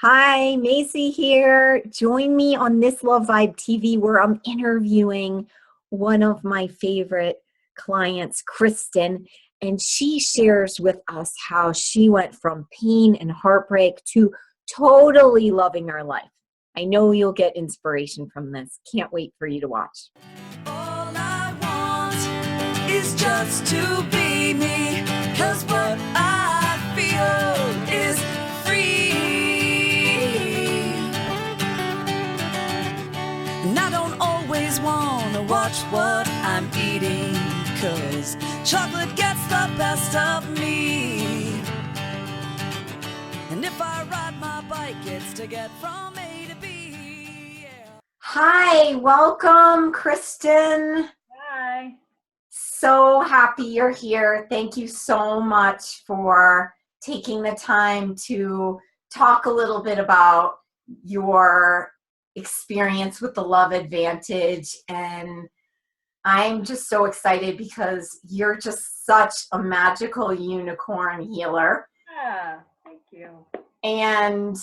Hi, Macy here. Join me on This Love Vibe TV where I'm interviewing one of my favorite clients, Kristin, and she shares with us how she went from pain and heartbreak to totally loving her life. I know you'll get inspiration from this. Can't wait for you to watch. All I want is just to be me, 'cause what I feel is free. And I don't always wanna watch what I'm eating, 'cause chocolate gets the best of me. And if I ride my bike, it's to get from A to B. Yeah. Hi, welcome, Kristin. Hi. So happy you're here. Thank you so much for taking the time to talk a little bit about your experience with the Love Advantage. And I'm just so excited because you're just such a magical unicorn healer. Yeah, thank you. And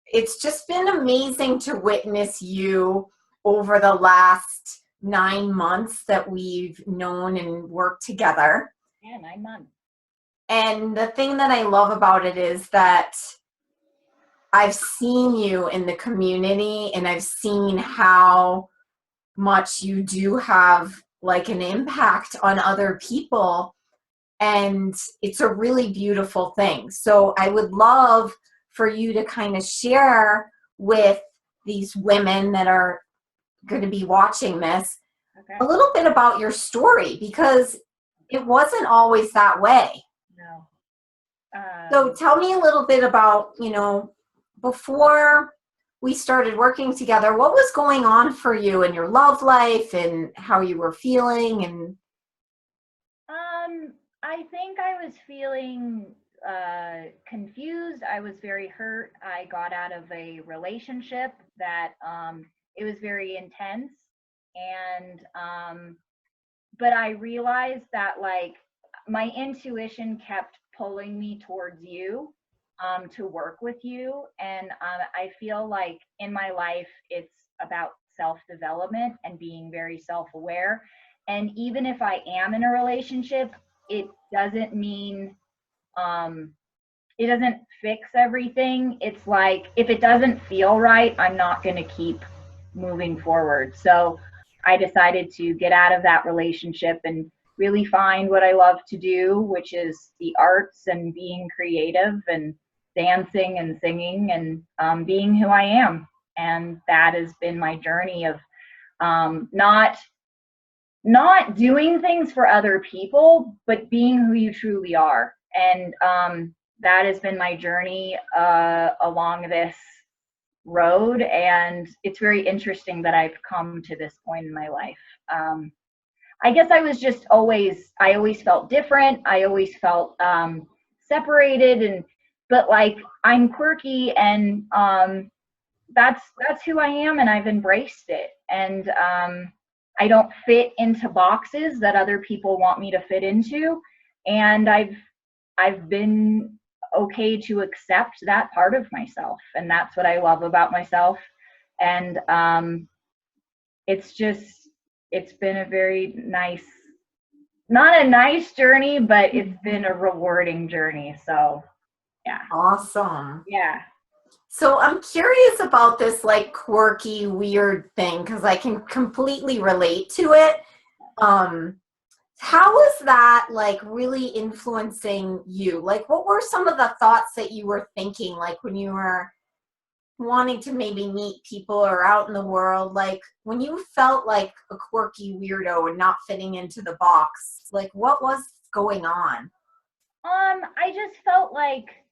it's just been amazing to witness you over the last 9 months that we've known and worked together. Yeah, 9 months. And the thing that I love about it is that I've seen you in the community and I've seen how much you do have like an impact on other people. And it's a really beautiful thing. So I would love for you to kind of share with these women that are going to be watching this Okay. a little bit about your story, because it wasn't always that way. No. So tell me a little bit about, before we started working together, what was going on for you in your love life and how you were feeling? And I think I was feeling confused. I was very hurt. I got out of a relationship that it was very intense, and but I realized that like my intuition kept pulling me towards you, to work with you, and I feel like in my life it's about self-development and being very self-aware. And even if I am in a relationship, it doesn't mean um, it doesn't fix everything. It's like if it doesn't feel right, I'm not going to keep moving forward. So I decided to get out of that relationship and really find what I love to do, which is the arts and being creative and dancing and singing and being who I am. And that has been my journey of not doing things for other people, but being who you truly are. And that has been my journey along this road. And it's very interesting that I've come to this point in my life. I guess I always felt different. I always felt separated, but like I'm quirky, and that's who I am, and I've embraced it. And I don't fit into boxes that other people want me to fit into, and I've been okay to accept that part of myself, and that's what I love about myself. And it's been a very nice, not a nice journey, but it's been a rewarding journey. So yeah. awesome. Yeah. So I'm curious about this like quirky, weird thing because I can completely relate to it. How was that like really influencing you? Like, what were some of the thoughts that you were thinking, like when you were wanting to maybe meet people or out in the world? Like when you felt like a quirky weirdo and not fitting into the box, like what was going on? I just felt like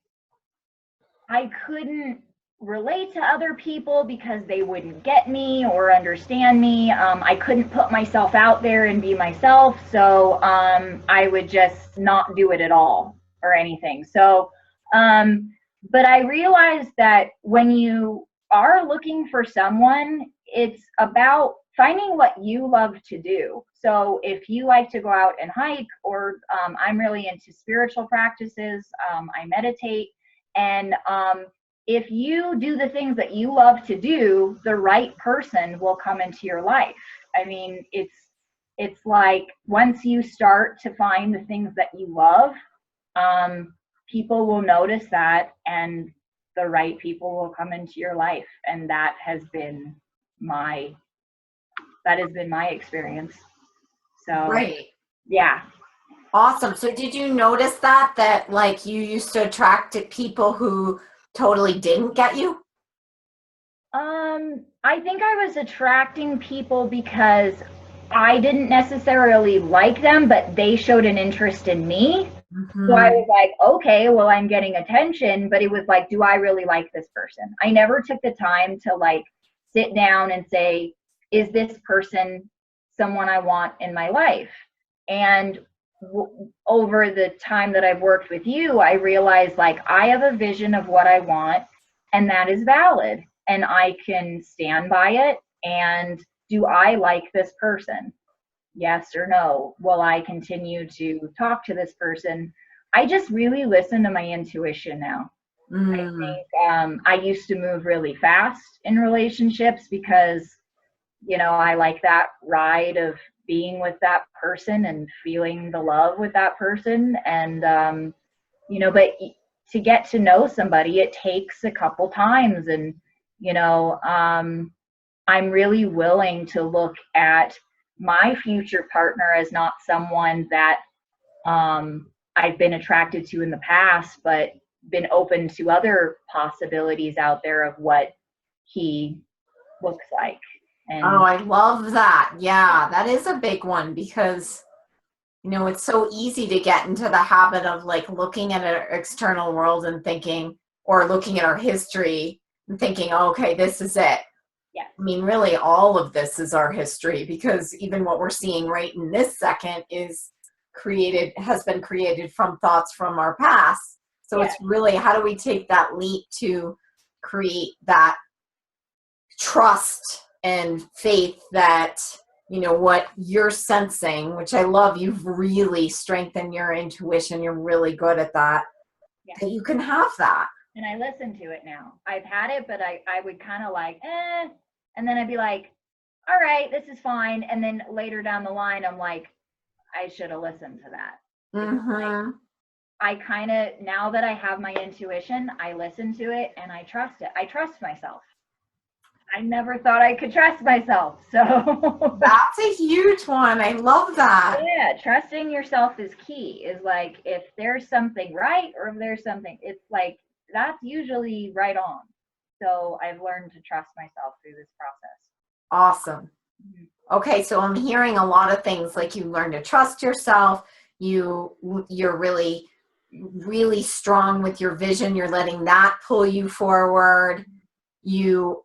I couldn't relate to other people because they wouldn't get me or understand me. I couldn't put myself out there and be myself, so I would just not do it at all or anything. So, but I realized that when you are looking for someone, it's about finding what you love to do. So if you like to go out and hike, or I'm really into spiritual practices, I meditate, and if you do the things that you love to do, the right person will come into your life. I mean, it's like once you start to find the things that you love, people will notice that, and the right people will come into your life. And that has been my experience. So Right. yeah. Awesome. So did you notice that like you used to attract people who totally didn't get you? I think I was attracting people because I didn't necessarily like them, but they showed an interest in me. So I Mm-hmm. was like, okay, well, I'm getting attention, but it was like, do I really like this person? I never took the time to like sit down and say, is this person someone I want in my life? And over the time that I've worked with you, I realized like I have a vision of what I want, and that is valid, and I can stand by it. And do I like this person? Yes or no. Will I continue to talk to this person? I just really listen to my intuition now. I Mm. think I used to move really fast in relationships because, I like that ride of being with that person and feeling the love with that person. And, but to get to know somebody, it takes a couple times. And, I'm really willing to look at my future partner as not someone that I've been attracted to in the past, but been open to other possibilities out there of what he looks like. Oh, And I love that. Yeah, that is a big one because, it's so easy to get into the habit of like looking at our external world and thinking, or looking at our history and thinking, oh, okay, this is it. yeah, I mean, really, all of this is our history because even what we're seeing right in this second has been created from thoughts from our past. So yeah, it's really, how do we take that leap to create that trust and faith that, what you're sensing, which I love, you've really strengthened your intuition. You're really good at that, yeah. that you can have that. And I listen to it now. I've had it, but I would kind of like, and then I'd be like, all right, this is fine. And then later down the line, I'm like, I should have listened to that. It's like, Mm-hmm. I kind of, now that I have my intuition, I listen to it and I trust it. I trust myself. I never thought I could trust myself. So That's a huge one. I love that. yeah, trusting yourself is key. Is like if there's something right or if there's something, it's like that's usually right on. So I've learned to trust myself through this process. Awesome. Mhm. Okay, so I'm hearing a lot of things like you learn to trust yourself. You're really, really strong with your vision. You're letting that pull you forward. You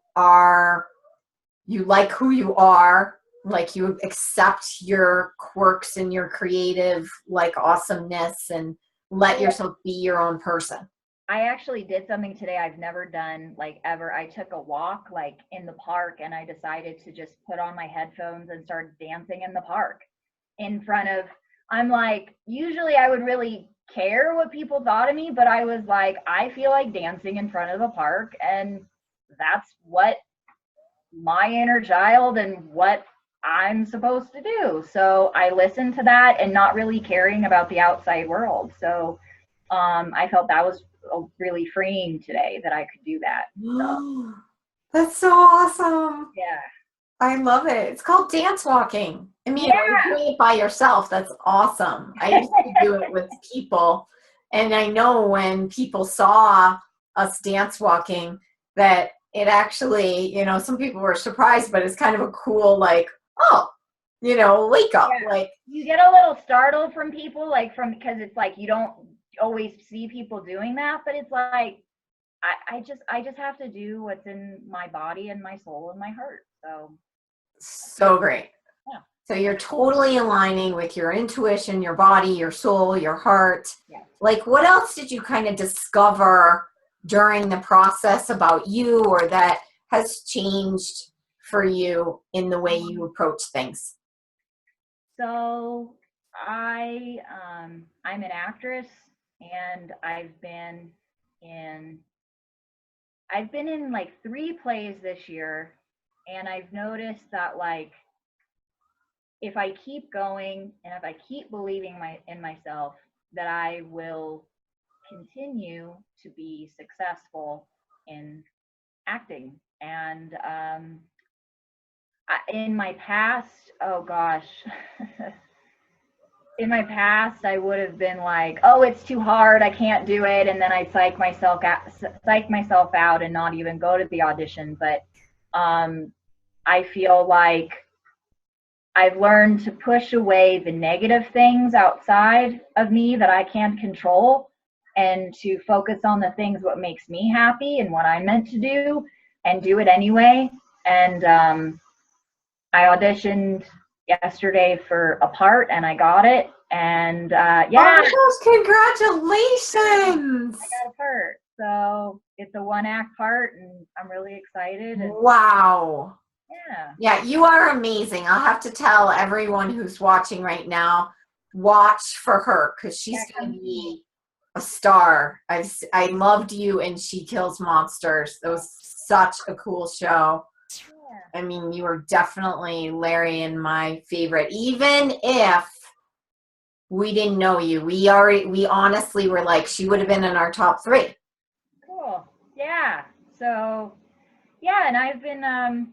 like who you are, like you accept your quirks and your creative like awesomeness and let yourself be your own person. I actually did something today I've never done like ever. I took a walk like in the park and I decided to just put on my headphones and start dancing in the park in front of, I'm like, usually I would really care what people thought of me, but I was like, I feel like dancing in front of a park, and that's what my inner child and what I'm supposed to do. So I listened to that and not really caring about the outside world. So I felt that was really freeing today that I could do that. So That's so awesome. yeah. I love it. It's called dance walking. I mean, when Yeah. you're doing it by yourself, that's awesome. I used to do it with people, and I know when people saw us dance walking that it actually, some people were surprised, but it's kind of a cool, like, oh, wake up. Yeah. Like, You get a little startled from people, like because it's like you don't always see people doing that, but it's like I just have to do what's in my body and my soul and my heart. So so great. yeah. So you're totally aligning with your intuition, your body, your soul, your heart. Yeah. Like, what else did you kind of discover during the process about you, or that has changed for you in the way you approach things? So I'm an actress, and I've been in I've been in like 3 plays this year, and I've noticed that like if I keep going and if I keep believing in myself, that I will continue to be successful in acting. And in my past, oh gosh, in my past, I would have been like, oh, it's too hard, I can't do it. And then I'd psych myself out and not even go to the audition. But I feel like I've learned to push away the negative things outside of me that I can't control, and to focus on the things what makes me happy and what I'm meant to do, and do it anyway. And I auditioned yesterday for a part, and I got it. And yeah, oh my gosh, congratulations! I got a part. So it's a 1-act part, and I'm really excited. And Wow. yeah. Yeah, you are amazing. I'll have to tell everyone who's watching right now, watch for her, because she's going to be a star. I loved you and She Kills Monsters. That was such a cool show. Yeah. I mean, you were definitely, Larry, and my favorite. Even if we didn't know you, we honestly were like, she would have been in our top 3. Cool. Yeah. So yeah, and I've been on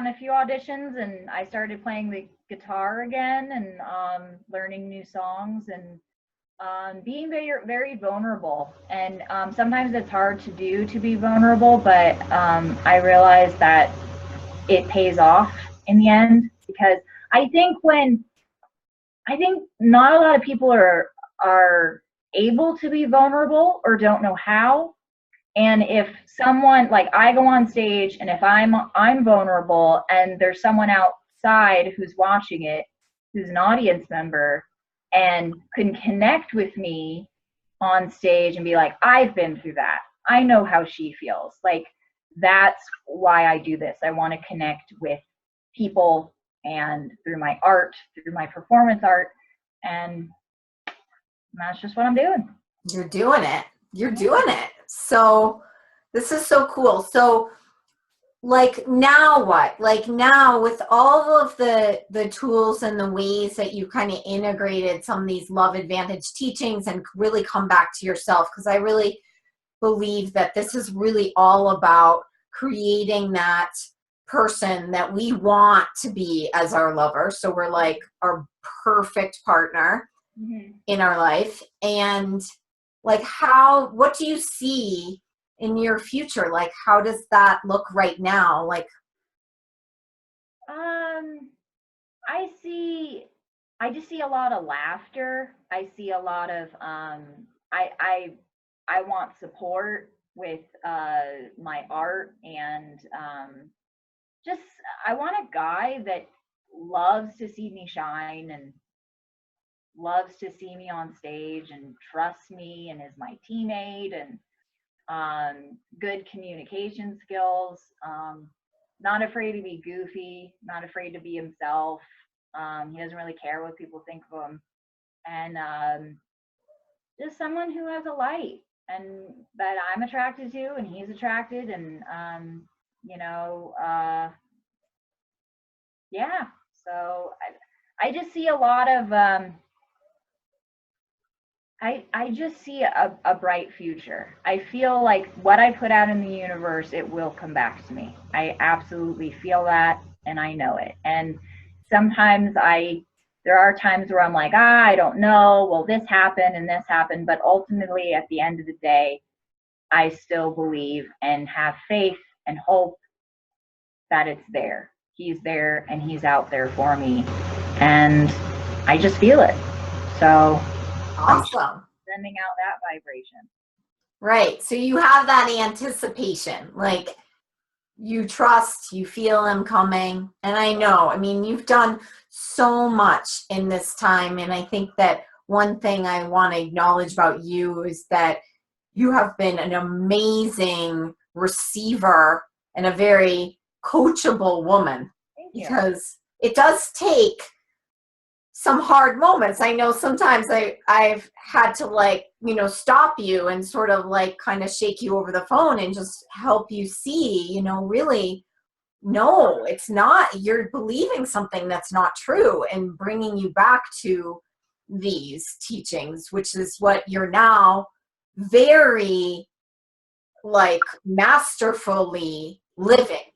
a few auditions, and I started playing the guitar again, and learning new songs, and being very, very vulnerable. And sometimes it's hard to be vulnerable, but I realize that it pays off in the end, because I think not a lot of people are able to be vulnerable or don't know how. And if someone, like, I go on stage, and if I'm vulnerable, and there's someone outside who's watching it, who's an audience member, and can connect with me on stage and be like, I've been through that, I know how she feels. Like, that's why I do this. I want to connect with people, and through my art, through my performance art, and that's just what I'm doing. You're doing it. You're doing it. So this is so cool. So like, now what? Like, now with all of the tools and the ways that you kind of integrated some of these Love Advantage teachings and really come back to yourself, because I really believe that this is really all about creating that person that we want to be as our lover. So we're like our perfect partner in our life. And like, what do you see in your future? Like, how does that look right now? Like, I just see a lot of laughter. I see a lot of I want support with my art, and just I want a guy that loves to see me shine, and loves to see me on stage, and trusts me, and is my teammate, and good communication skills, not afraid to be goofy, not afraid to be himself. He doesn't really care what people think of him, and just someone who has a light, and that I'm attracted to, and he's attracted, and yeah. So I just see a lot of I just see a bright future. I feel like what I put out in the universe, it will come back to me. I absolutely feel that, and I know it. And sometimes there are times where I'm like, I don't know, well, this happened and this happened. But ultimately, at the end of the day, I still believe and have faith and hope that it's there. He's there, and he's out there for me. And I just feel it. So awesome. Sending out that vibration. Right. So you have that anticipation, like, you trust, you feel him coming. And I know, I mean, you've done so much in this time. And I think that one thing I want to acknowledge about you is that you have been an amazing receiver and a very coachable woman. Thank you. Because it does take some hard moments. I know sometimes I've had to like, you know, stop you and sort of like kind of shake you over the phone and just help you see, you know, really, no, it's not, you're believing something that's not true, and bringing you back to these teachings, which is what you're now very like masterfully living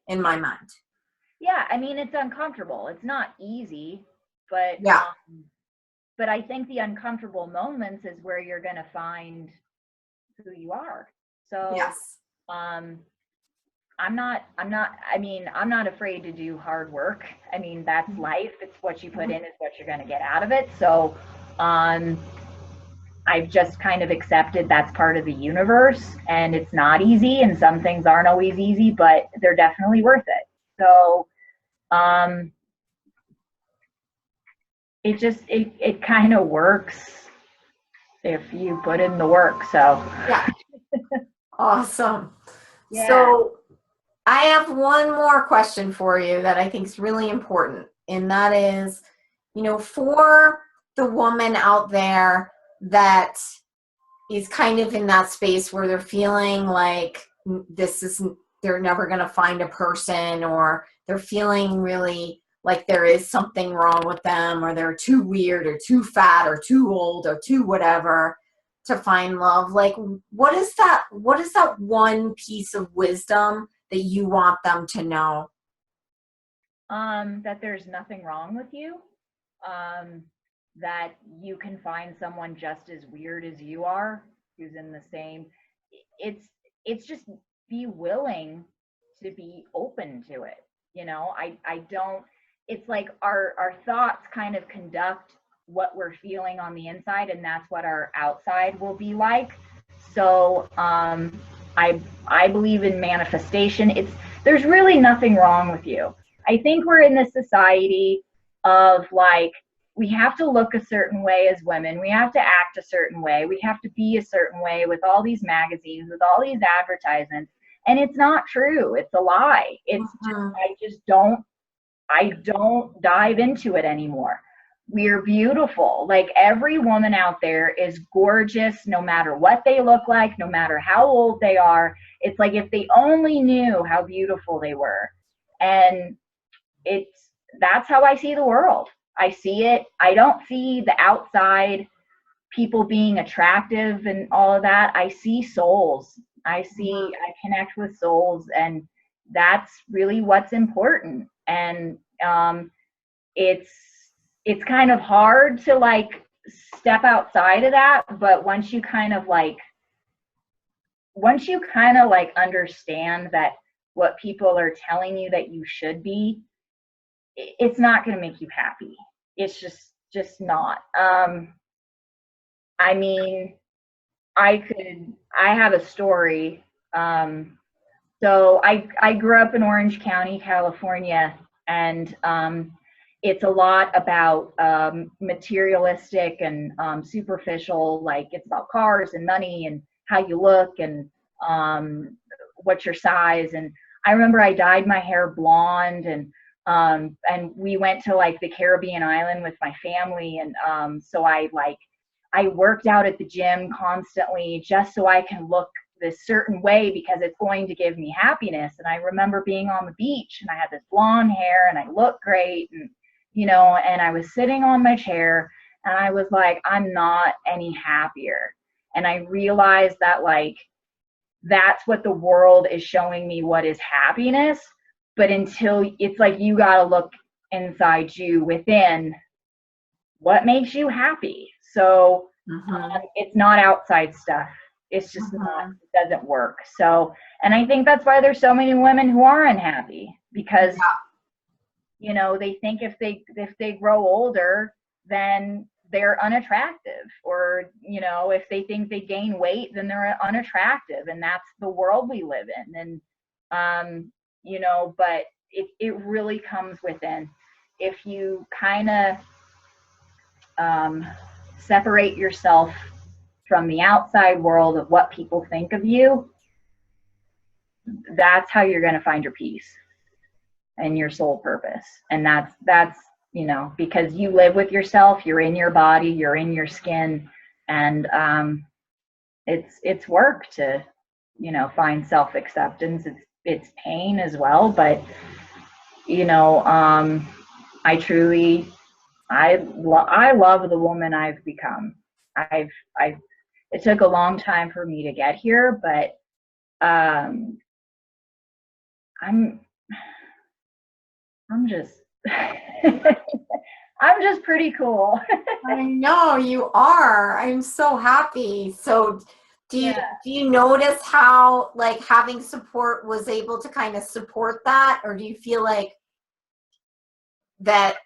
in my mind. Yeah, I mean, it's uncomfortable. It's not easy, but Yeah. but I think the uncomfortable moments is where you're going to find who you are. So Yes. I'm not afraid to do hard work. I mean, that's life. It's what you put in is what you're going to get out of it. So I've just kind of accepted that's part of the universe, and it's not easy, and some things aren't always easy, but they're definitely worth it. So it kind of works if you put in the work. So Yeah. Awesome. yeah. So I have one more question for you that I think is really important. And that is, you know, for the woman out there that is kind of in that space where they're feeling like they're never going to find a person, or they're feeling really like there is something wrong with them, or they're too weird or too fat or too old or too whatever to find love. Like, what is that one piece of wisdom that you want them to know? That there's nothing wrong with you. That you can find someone just as weird as you are, who's in the same. It's just be willing to be open to it. You know, I don't. It's like our thoughts kind of conduct what we're feeling on the inside, and that's what our outside will be like. So I believe in manifestation. There's really nothing wrong with you. I think we're in this society of like, we have to look a certain way as women. We have to act a certain way. We have to be a certain way with all these magazines, with all these advertisements. And it's not true. It's a lie. It's just, I don't dive into it anymore. We're beautiful. Like, every woman out there is gorgeous, no matter what they look like, no matter how old they are. It's like, if they only knew how beautiful they were. And that's how I see the world. I see it. I don't see the outside people being attractive and all of that. I see souls. I connect with souls, and that's really what's important. And it's kind of hard to like step outside of that, but once you kind of like understand that what people are telling you that you should be, it's not going to make you happy. It's just not. I mean, I have a story. So I grew up in Orange County, California, and it's a lot about materialistic and superficial. Like, it's about cars and money and how you look and what's your size. And I remember I dyed my hair blonde, and we went to like the Caribbean island with my family, and so I worked out at the gym constantly just so I can look this certain way, because it's going to give me happiness. And I remember being on the beach, and I had this blonde hair, and I looked great, and you know, and I was sitting on my chair, and I was like, I'm not any happier. And I realized that like, that's what the world is showing me what is happiness. But until it's like, you got to look inside you within what makes you happy. So it's not outside stuff. It's just not, it doesn't work. So, and I think that's why there's so many women who are unhappy, because, you know, they think if they grow older, then they're unattractive, or, you know, if they think they gain weight, then they're unattractive. And that's the world we live in. And, you know, but it really comes within. If you kind of separate yourself from the outside world of what people think of you, that's how you're going to find your peace and your soul purpose. And that's you know, because you live with yourself, you're in your body, you're in your skin, and it's work to, you know, find self-acceptance. It's pain as well, but you know, I love the woman I've become. I've it took a long time for me to get here, but I'm just I'm just pretty cool. I know you are. I'm so happy. So do you notice how like having support was able to kind of support that, or do you feel like that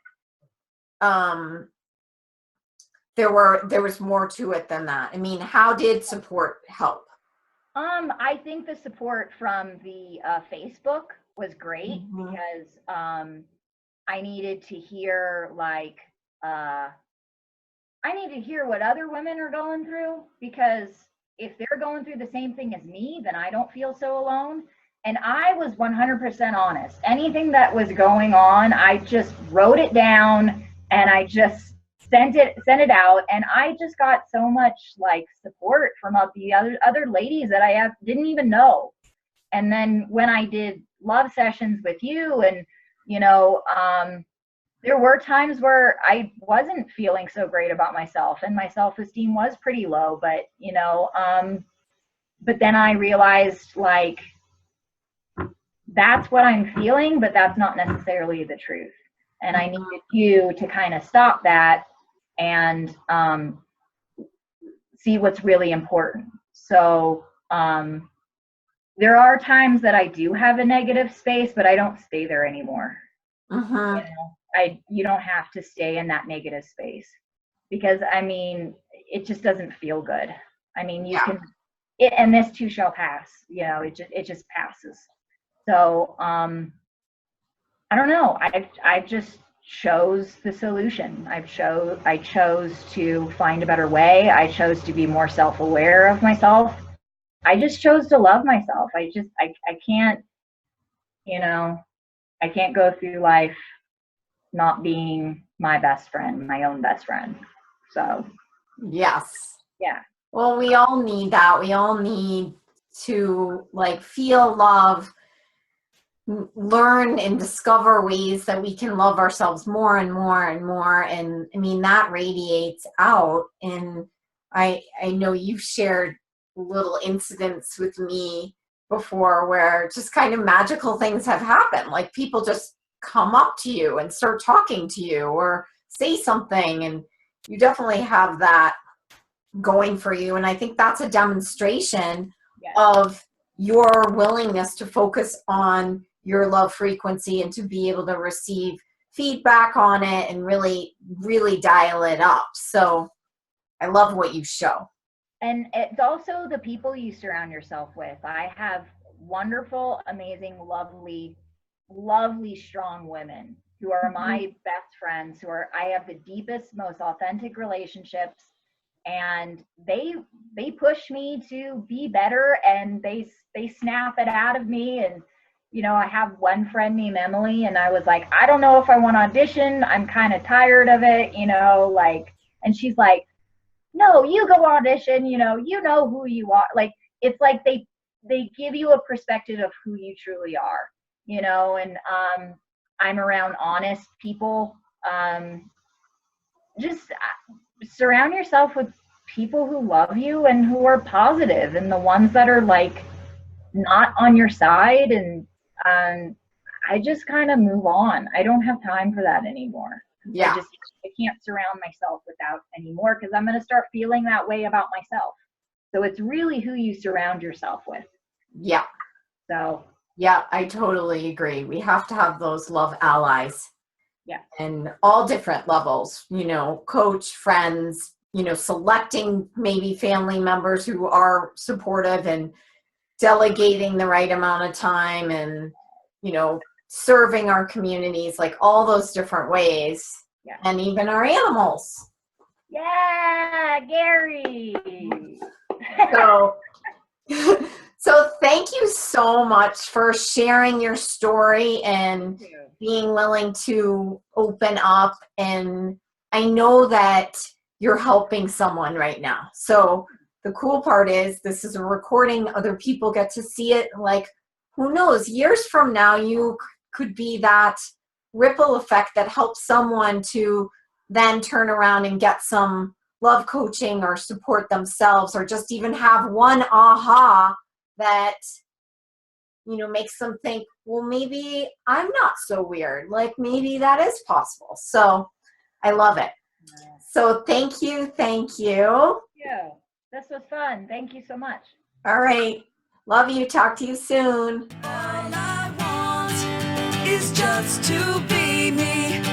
there was more to it than that? I mean, how did support help? I think the support from the Facebook was great because I needed to hear like I need to hear what other women are going through, because if they're going through the same thing as me, then I don't feel so alone. And I was 100% honest. Anything that was going on, I just wrote it down and I just sent it out. And I just got so much like support from the other ladies that I didn't even know. And then when I did love sessions with you, and you know, there were times where I wasn't feeling so great about myself and my self-esteem was pretty low, but you know, but then I realized like that's what I'm feeling, but that's not necessarily the truth. And I needed you to kind of stop that and see what's really important. So there are times that I do have a negative space, but I don't stay there anymore. You know, you don't have to stay in that negative space, because I mean, it just doesn't feel good. I mean, you can, and this too shall pass, you know, it just passes. So, I don't know. I just chose the solution. I chose to find a better way. I chose to be more self-aware of myself. I just chose to love myself. I can't, you know, I can't go through life not being my best friend, my own best friend. So, yes. Yeah. Well, we all need that. We all need to like feel love, learn and discover ways that we can love ourselves more and more and more. And I mean, that radiates out. And I know you've shared little incidents with me before where just kind of magical things have happened. Like people just come up to you and start talking to you or say something. And you definitely have that going for you. And I think that's a demonstration of your willingness to focus on your love frequency and to be able to receive feedback on it and really, really dial it up. So I love what you show. And it's also the people you surround yourself with. I have wonderful, amazing, lovely, strong women who are my best friends, I have the deepest, most authentic relationships. And they push me to be better, and they snap it out of me. And you know, I have one friend named Emily, and I was like, I don't know if I want to audition. I'm kind of tired of it, you know, like, and she's like, no, you go audition, you know who you are. Like, it's like they give you a perspective of who you truly are, you know. And I'm around honest people. Just surround yourself with people who love you and who are positive, and the ones that are like not on your side. And I just kind of move on. I don't have time for that anymore. Yeah. I can't surround myself with that anymore, because I'm going to start feeling that way about myself. So it's really who you surround yourself with. Yeah. So. Yeah, I totally agree. We have to have those love allies. Yeah. And all different levels, you know, coach, friends, you know, selecting maybe family members who are supportive and delegating the right amount of time, and, you know, serving our communities, like all those different ways. Yeah. And even our animals. Yeah, Gary. So So thank you so much for sharing your story and Thank you. being willing to open up. And I know that you're helping someone right now. So the cool part is this is a recording. Other people get to see it. Like, who knows, years from now, you could be that ripple effect that helps someone to then turn around and get some love coaching or support themselves, or just even have one aha that, makes them think, well, maybe I'm not so weird. Like, maybe that is possible. So I love it. So thank you. Thank you. Yeah, this was fun. Thank you so much. All right. Love you. Talk to you soon. All I want is just to be me.